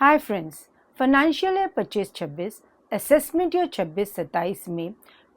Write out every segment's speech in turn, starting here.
Hi friends, financial year 25-26 assessment year 26-27 में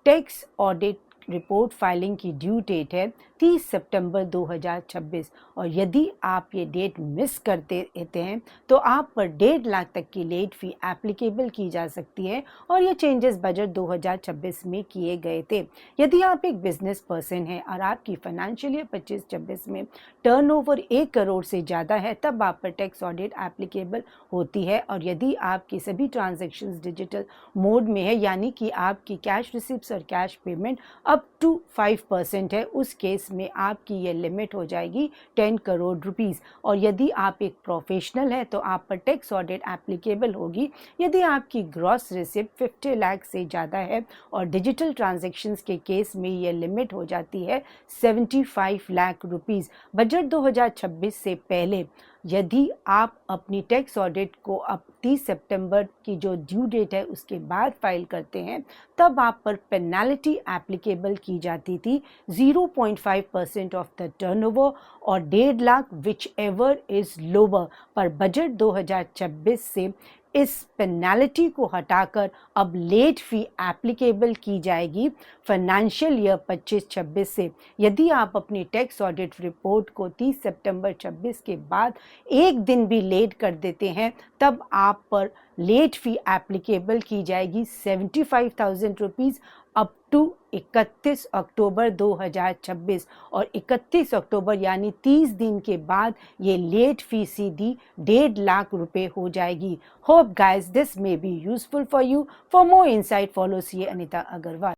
tax audit report filing की due date है 30 सितंबर 2026 और यदि आप ये डेट मिस करते रहते हैं तो आप पर 1.5 लाख तक की लेट फी एप्लीकेबल की जा सकती है और ये चेंजेस बजट 2026 में किए गए थे। यदि आप एक बिजनेस पर्सन हैं और आपकी फाइनेंशियल ईयर 25-26 में टर्नओवर 1 करोड़ से ज़्यादा है तब आप पर टैक्स ऑडिट एप्लीकेबल होती है। और यदि आपकी सभी ट्रांजैक्शंस डिजिटल मोड में है यानी कि आपकी कैश रिसिप्ट्स और कैश पेमेंट अप टू 5% है, उस केस में आपकी ये लिमिट हो जाएगी 10 करोड़ रुपीस। और यदि आप एक प्रोफेशनल है तो आप पर टैक्स ऑडिट एप्लीकेबल होगी यदि आपकी ग्रॉस रिसिप्ट 50 लाख से ज़्यादा है और डिजिटल ट्रांजैक्शंस के केस में ये लिमिट हो जाती है 75 लाख रुपीस। बजट 2026 से पहले यदि आप अपनी टैक्स ऑडिट को अब 30 सितंबर की जो ड्यू डेट है उसके बाद फाइल करते हैं तब आप पर पेनल्टी एप्लीकेबल की जाती थी 0.5% ऑफ द टर्नओवर और 1.5 lakh which ever is lower. पर बजट 2026 से इस पेनल्टी को हटाकर अब लेट फी एप्लीकेबल की जाएगी फाइनेंशियल ईयर 25-26 से। यदि आप अपनी टैक्स ऑडिट रिपोर्ट को 30 सितंबर 26 के बाद एक दिन भी लेट कर देते हैं तब आप पर लेट फी एप्लीकेबल की जाएगी 75,000 रुपीज़ अप टू 31 अक्टूबर 2026 और 31 अक्टूबर यानी 30 दिन के बाद ये लेट फी सीधी 1.5 लाख रुपए हो जाएगी। Hope guys this may be useful for you. For more insight follow C Anita Agarwal.